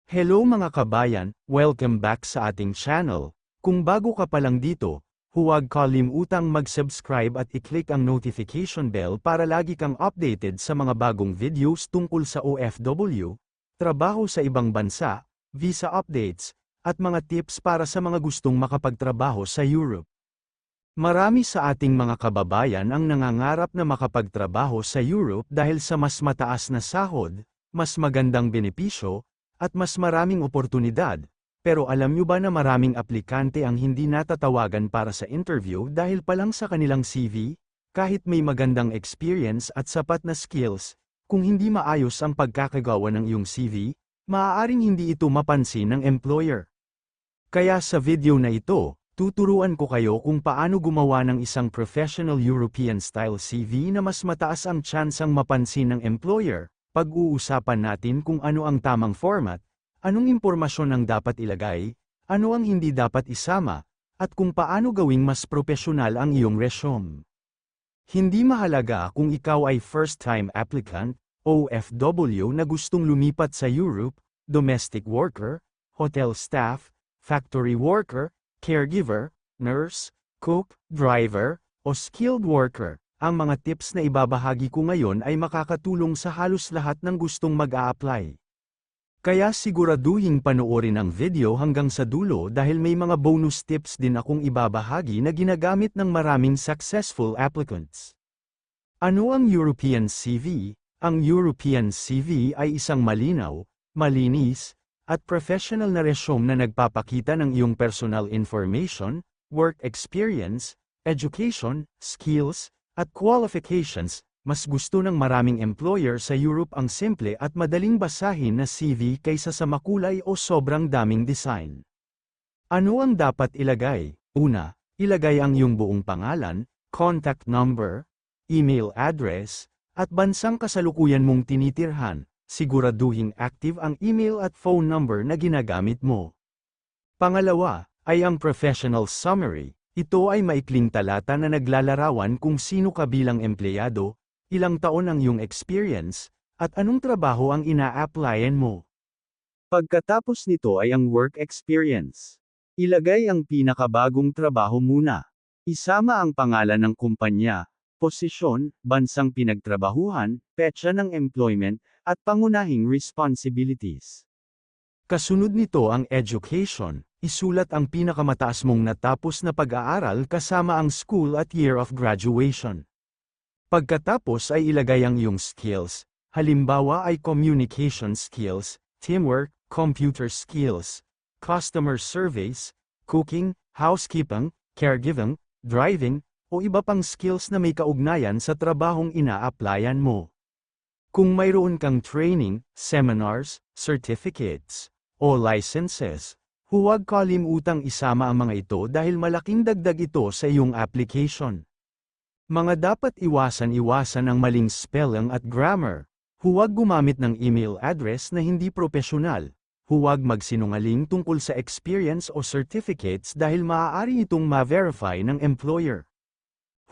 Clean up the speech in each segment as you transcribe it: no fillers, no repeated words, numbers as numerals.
Hello mga kabayan, welcome back sa ating channel. Kung bago ka pa lang dito, huwag kalimutang mag-subscribe at i-click ang notification bell para lagi kang updated sa mga bagong videos tungkol sa OFW, trabaho sa ibang bansa, visa updates, at mga tips para sa mga gustong makapagtrabaho sa Europe. Marami sa ating mga kababayan ang nangangarap na makapagtrabaho sa Europe dahil sa mas mataas na sahod, mas magandang benepisyo, at mas maraming oportunidad, pero alam nyo ba na maraming aplikante ang hindi natatawagan para sa interview dahil pa lang sa kanilang CV? Kahit may magandang experience at sapat na skills, kung hindi maayos ang pagkakagawa ng iyong CV, maaaring hindi ito mapansin ng employer. Kaya sa video na ito, tuturuan ko kayo kung paano gumawa ng isang professional European-style CV na mas mataas ang tsansang mapansin ng employer. Pag-uusapan natin kung ano ang tamang format, anong impormasyon ang dapat ilagay, ano ang hindi dapat isama, at kung paano gawing mas propesyonal ang iyong resume. Hindi mahalaga kung ikaw ay first-time applicant, OFW na gustong lumipat sa Europe, domestic worker, hotel staff, factory worker, caregiver, nurse, cook, driver, o skilled worker. Ang mga tips na ibabahagi ko ngayon ay makakatulong sa halos lahat ng gustong mag-a-apply. Kaya siguraduhin panoorin ang video hanggang sa dulo dahil may mga bonus tips din akong ibabahagi na ginagamit ng maraming successful applicants. Ano ang European CV? Ang European CV ay isang malinaw, malinis, at professional na resume na nagpapakita ng iyong personal information, work experience, education, skills, at qualifications. Mas gusto ng maraming employer sa Europe ang simple at madaling basahin na CV kaysa sa makulay o sobrang daming design. Ano ang dapat ilagay? Una, ilagay ang iyong buong pangalan, contact number, email address, at bansang kasalukuyan mong tinitirhan. Siguraduhing active ang email at phone number na ginagamit mo. Pangalawa, ay ang professional summary. Ito ay maikling talata na naglalarawan kung sino ka bilang empleyado, ilang taon ang iyong experience, at anong trabaho ang ina-applyan mo. Pagkatapos nito ay ang work experience. Ilagay ang pinakabagong trabaho muna. Isama ang pangalan ng kumpanya, posisyon, bansang pinagtrabahuhan, petsa ng employment, at pangunahing responsibilities. Kasunod nito ang education. Isulat ang pinakamataas mong natapos na pag-aaral kasama ang school at year of graduation. Pagkatapos ay ilagay ang iyong skills, halimbawa ay communication skills, teamwork, computer skills, customer service, cooking, housekeeping, caregiving, driving, o iba pang skills na may kaugnayan sa trabahong ina-applyan mo. Kung mayroon kang training, seminars, certificates, o licenses, huwag kalimutang isama ang mga ito dahil malaking dagdag ito sa iyong application. Mga dapat iwasan ang maling spelling at grammar. Huwag gumamit ng email address na hindi propesyonal. Huwag magsinungaling tungkol sa experience o certificates dahil maaari itong ma-verify ng employer.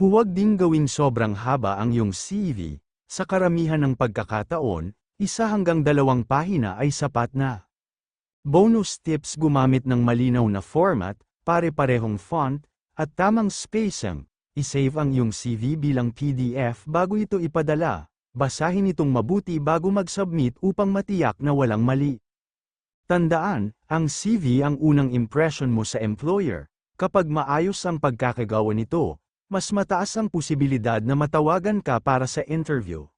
Huwag ding gawing sobrang haba ang iyong CV. Sa karamihan ng pagkakataon, 1 hanggang 2 pahina ay sapat na. Bonus tips: gumamit ng malinaw na format, pare-parehong font, at tamang spacing. I-save ang iyong CV bilang PDF bago ito ipadala. Basahin itong mabuti bago mag-submit upang matiyak na walang mali. Tandaan, ang CV ang unang impression mo sa employer. Kapag maayos ang pagkakagawa nito, mas mataas ang posibilidad na matawagan ka para sa interview.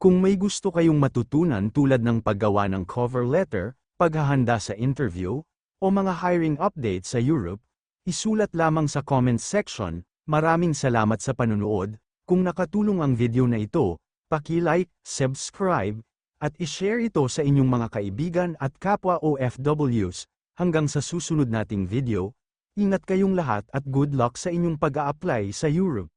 Kung may gusto kayong matutunan tulad ng paggawa ng cover letter, paghahanda sa interview, o mga hiring updates sa Europe, isulat lamang sa comment section. Maraming salamat sa panunood. Kung nakatulong ang video na ito, paki-like, subscribe, at i-share ito sa inyong mga kaibigan at kapwa OFWs. Hanggang sa susunod nating video, ingat kayong lahat at good luck sa inyong pag-a-apply sa Europe.